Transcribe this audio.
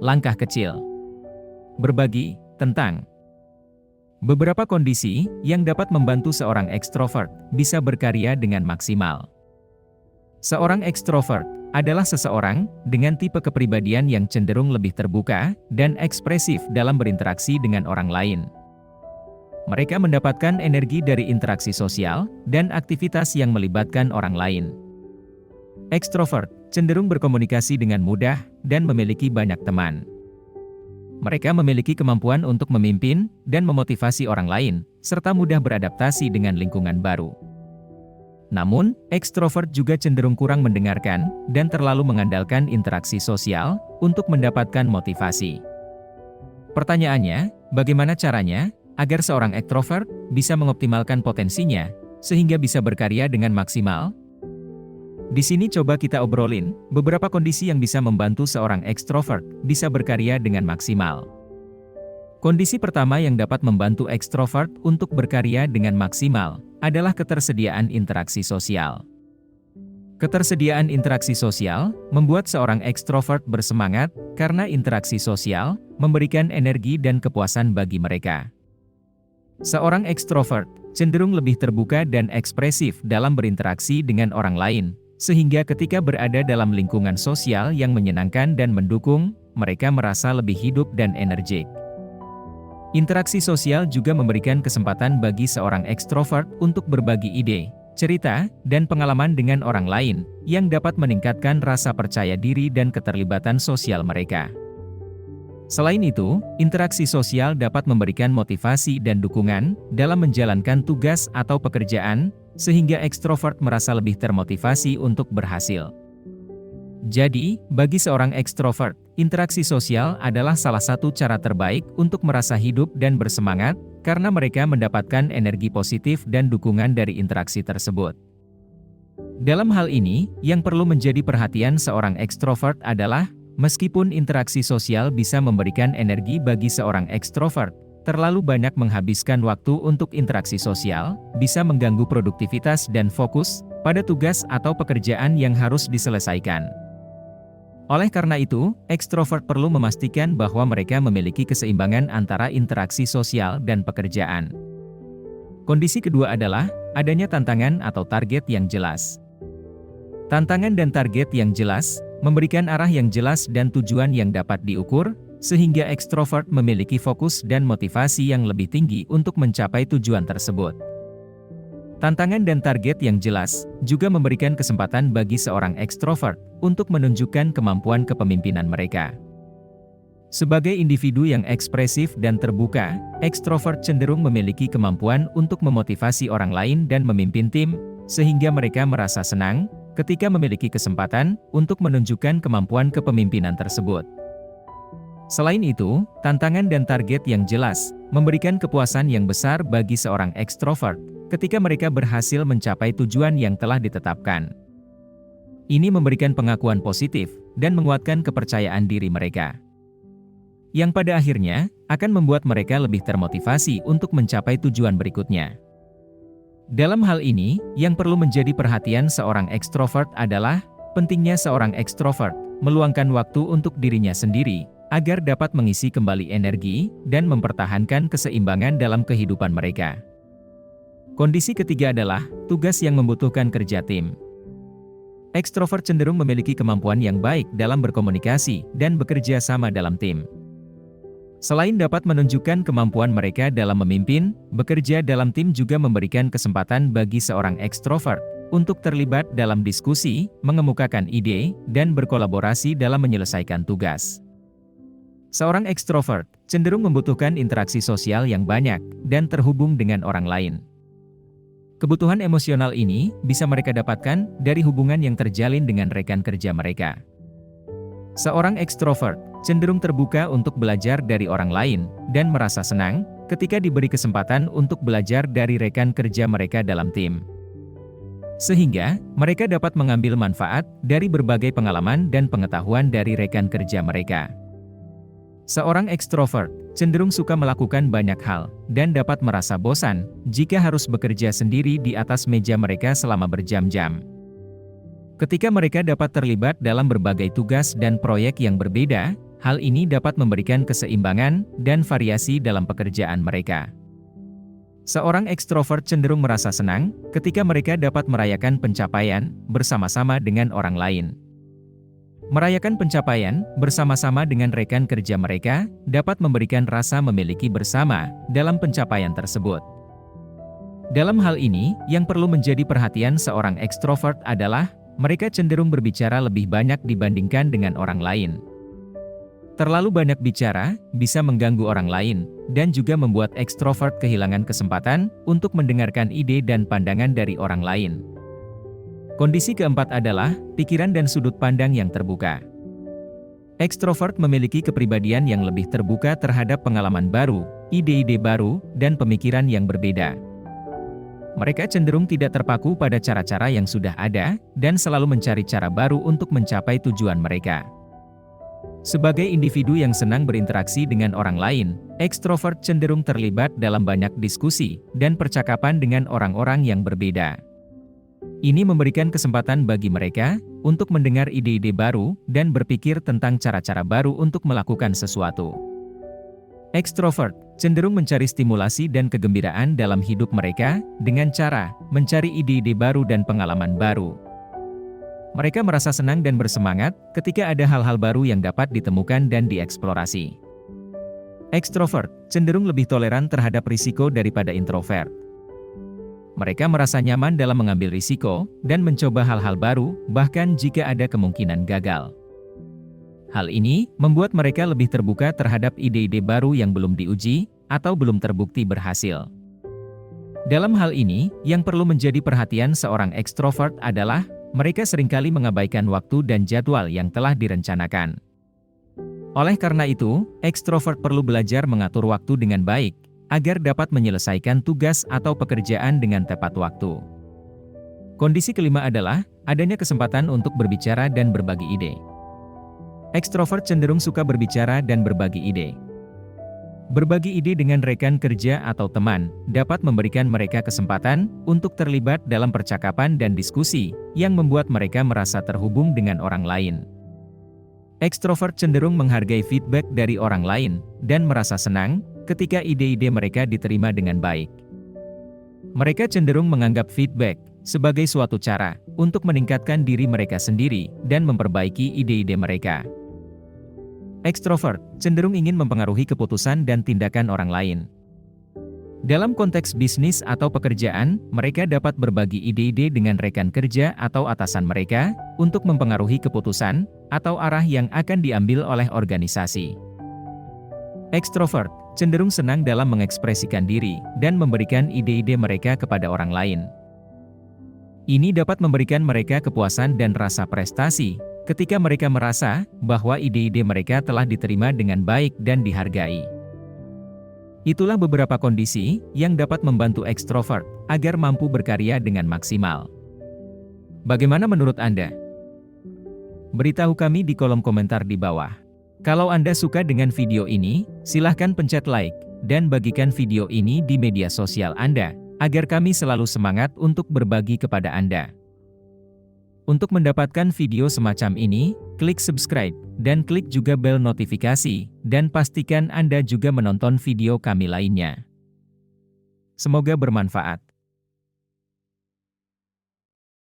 Langkah kecil. Berbagi tentang beberapa kondisi yang dapat membantu seorang ekstrovert bisa berkarya dengan maksimal. Seorang ekstrovert adalah seseorang dengan tipe kepribadian yang cenderung lebih terbuka dan ekspresif dalam berinteraksi dengan orang lain. Mereka mendapatkan energi dari interaksi sosial dan aktivitas yang melibatkan orang lain. Ekstrovert cenderung berkomunikasi dengan mudah dan memiliki banyak teman. Mereka memiliki kemampuan untuk memimpin dan memotivasi orang lain, serta mudah beradaptasi dengan lingkungan baru. Namun, ekstrovert juga cenderung kurang mendengarkan dan terlalu mengandalkan interaksi sosial untuk mendapatkan motivasi. Pertanyaannya, bagaimana caranya agar seorang ekstrovert bisa mengoptimalkan potensinya sehingga bisa berkarya dengan maksimal? Di sini coba kita obrolin beberapa kondisi yang bisa membantu seorang ekstrovert bisa berkarya dengan maksimal. Kondisi pertama yang dapat membantu ekstrovert untuk berkarya dengan maksimal adalah ketersediaan interaksi sosial. Ketersediaan interaksi sosial membuat seorang ekstrovert bersemangat karena interaksi sosial memberikan energi dan kepuasan bagi mereka. Seorang ekstrovert cenderung lebih terbuka dan ekspresif dalam berinteraksi dengan orang lain, sehingga ketika berada dalam lingkungan sosial yang menyenangkan dan mendukung, mereka merasa lebih hidup dan energik. Interaksi sosial juga memberikan kesempatan bagi seorang ekstrovert untuk berbagi ide, cerita, dan pengalaman dengan orang lain, yang dapat meningkatkan rasa percaya diri dan keterlibatan sosial mereka. Selain itu, interaksi sosial dapat memberikan motivasi dan dukungan dalam menjalankan tugas atau pekerjaan, sehingga ekstrovert merasa lebih termotivasi untuk berhasil. Jadi, bagi seorang ekstrovert, interaksi sosial adalah salah satu cara terbaik untuk merasa hidup dan bersemangat, karena mereka mendapatkan energi positif dan dukungan dari interaksi tersebut. Dalam hal ini, yang perlu menjadi perhatian seorang ekstrovert adalah, meskipun interaksi sosial bisa memberikan energi bagi seorang ekstrovert, terlalu banyak menghabiskan waktu untuk interaksi sosial, bisa mengganggu produktivitas dan fokus pada tugas atau pekerjaan yang harus diselesaikan. Oleh karena itu, ekstrovert perlu memastikan bahwa mereka memiliki keseimbangan antara interaksi sosial dan pekerjaan. Kondisi kedua adalah, adanya tantangan atau target yang jelas. Tantangan dan target yang jelas memberikan arah yang jelas dan tujuan yang dapat diukur, sehingga ekstrovert memiliki fokus dan motivasi yang lebih tinggi untuk mencapai tujuan tersebut. Tantangan dan target yang jelas juga memberikan kesempatan bagi seorang ekstrovert untuk menunjukkan kemampuan kepemimpinan mereka. Sebagai individu yang ekspresif dan terbuka, ekstrovert cenderung memiliki kemampuan untuk memotivasi orang lain dan memimpin tim, sehingga mereka merasa senang ketika memiliki kesempatan untuk menunjukkan kemampuan kepemimpinan tersebut. Selain itu, tantangan dan target yang jelas memberikan kepuasan yang besar bagi seorang ekstrovert ketika mereka berhasil mencapai tujuan yang telah ditetapkan. Ini memberikan pengakuan positif dan menguatkan kepercayaan diri mereka, yang pada akhirnya akan membuat mereka lebih termotivasi untuk mencapai tujuan berikutnya. Dalam hal ini, yang perlu menjadi perhatian seorang ekstrovert adalah pentingnya seorang ekstrovert meluangkan waktu untuk dirinya sendiri agar dapat mengisi kembali energi dan mempertahankan keseimbangan dalam kehidupan mereka. Kondisi ketiga adalah tugas yang membutuhkan kerja tim. Ekstrovert cenderung memiliki kemampuan yang baik dalam berkomunikasi dan bekerja sama dalam tim. Selain dapat menunjukkan kemampuan mereka dalam memimpin, bekerja dalam tim juga memberikan kesempatan bagi seorang ekstrovert untuk terlibat dalam diskusi, mengemukakan ide, dan berkolaborasi dalam menyelesaikan tugas. Seorang ekstrovert cenderung membutuhkan interaksi sosial yang banyak dan terhubung dengan orang lain. Kebutuhan emosional ini bisa mereka dapatkan dari hubungan yang terjalin dengan rekan kerja mereka. Seorang ekstrovert cenderung terbuka untuk belajar dari orang lain dan merasa senang ketika diberi kesempatan untuk belajar dari rekan kerja mereka dalam tim. Sehingga, mereka dapat mengambil manfaat dari berbagai pengalaman dan pengetahuan dari rekan kerja mereka. Seorang ekstrovert cenderung suka melakukan banyak hal, dan dapat merasa bosan jika harus bekerja sendiri di atas meja mereka selama berjam-jam. Ketika mereka dapat terlibat dalam berbagai tugas dan proyek yang berbeda, Hal ini dapat memberikan keseimbangan dan variasi dalam pekerjaan mereka. Seorang ekstrovert cenderung merasa senang ketika mereka dapat merayakan pencapaian bersama-sama dengan orang lain. Merayakan pencapaian bersama-sama dengan rekan kerja mereka dapat memberikan rasa memiliki bersama dalam pencapaian tersebut. Dalam hal ini, yang perlu menjadi perhatian seorang ekstrovert adalah mereka cenderung berbicara lebih banyak dibandingkan dengan orang lain. Terlalu banyak bicara bisa mengganggu orang lain dan juga membuat ekstrovert kehilangan kesempatan untuk mendengarkan ide dan pandangan dari orang lain. Kondisi keempat adalah pikiran dan sudut pandang yang terbuka. Ekstrovert memiliki kepribadian yang lebih terbuka terhadap pengalaman baru, ide-ide baru, dan pemikiran yang berbeda. Mereka cenderung tidak terpaku pada cara-cara yang sudah ada dan selalu mencari cara baru untuk mencapai tujuan mereka. Sebagai individu yang senang berinteraksi dengan orang lain, ekstrovert cenderung terlibat dalam banyak diskusi dan percakapan dengan orang-orang yang berbeda. Ini memberikan kesempatan bagi mereka untuk mendengar ide-ide baru dan berpikir tentang cara-cara baru untuk melakukan sesuatu. Ekstrovert cenderung mencari stimulasi dan kegembiraan dalam hidup mereka dengan cara mencari ide-ide baru dan pengalaman baru. Mereka merasa senang dan bersemangat ketika ada hal-hal baru yang dapat ditemukan dan dieksplorasi. Ekstrovert cenderung lebih toleran terhadap risiko daripada introvert. Mereka merasa nyaman dalam mengambil risiko dan mencoba hal-hal baru, bahkan jika ada kemungkinan gagal. Hal ini membuat mereka lebih terbuka terhadap ide-ide baru yang belum diuji atau belum terbukti berhasil. Dalam hal ini, yang perlu menjadi perhatian seorang ekstrovert adalah mereka seringkali mengabaikan waktu dan jadwal yang telah direncanakan. Oleh karena itu, ekstrovert perlu belajar mengatur waktu dengan baik, agar dapat menyelesaikan tugas atau pekerjaan dengan tepat waktu. Kondisi kelima adalah adanya kesempatan untuk berbicara dan berbagi ide. Ekstrovert cenderung suka berbicara dan berbagi ide. Berbagi ide dengan rekan kerja atau teman dapat memberikan mereka kesempatan untuk terlibat dalam percakapan dan diskusi yang membuat mereka merasa terhubung dengan orang lain. Ekstrovert cenderung menghargai feedback dari orang lain dan merasa senang ketika ide-ide mereka diterima dengan baik. Mereka cenderung menganggap feedback sebagai suatu cara untuk meningkatkan diri mereka sendiri dan memperbaiki ide-ide mereka. Ekstrovert cenderung ingin mempengaruhi keputusan dan tindakan orang lain. Dalam konteks bisnis atau pekerjaan, mereka dapat berbagi ide-ide dengan rekan kerja atau atasan mereka untuk mempengaruhi keputusan atau arah yang akan diambil oleh organisasi. Ekstrovert cenderung senang dalam mengekspresikan diri dan memberikan ide-ide mereka kepada orang lain. Ini dapat memberikan mereka kepuasan dan rasa prestasi ketika mereka merasa bahwa ide-ide mereka telah diterima dengan baik dan dihargai. Itulah beberapa kondisi yang dapat membantu ekstrovert agar mampu berkarya dengan maksimal. Bagaimana menurut Anda? Beritahu kami di kolom komentar di bawah. Kalau Anda suka dengan video ini, silahkan pencet like dan bagikan video ini di media sosial Anda, agar kami selalu semangat untuk berbagi kepada Anda. Untuk mendapatkan video semacam ini, klik subscribe, dan klik juga bel notifikasi, dan pastikan Anda juga menonton video kami lainnya. Semoga bermanfaat.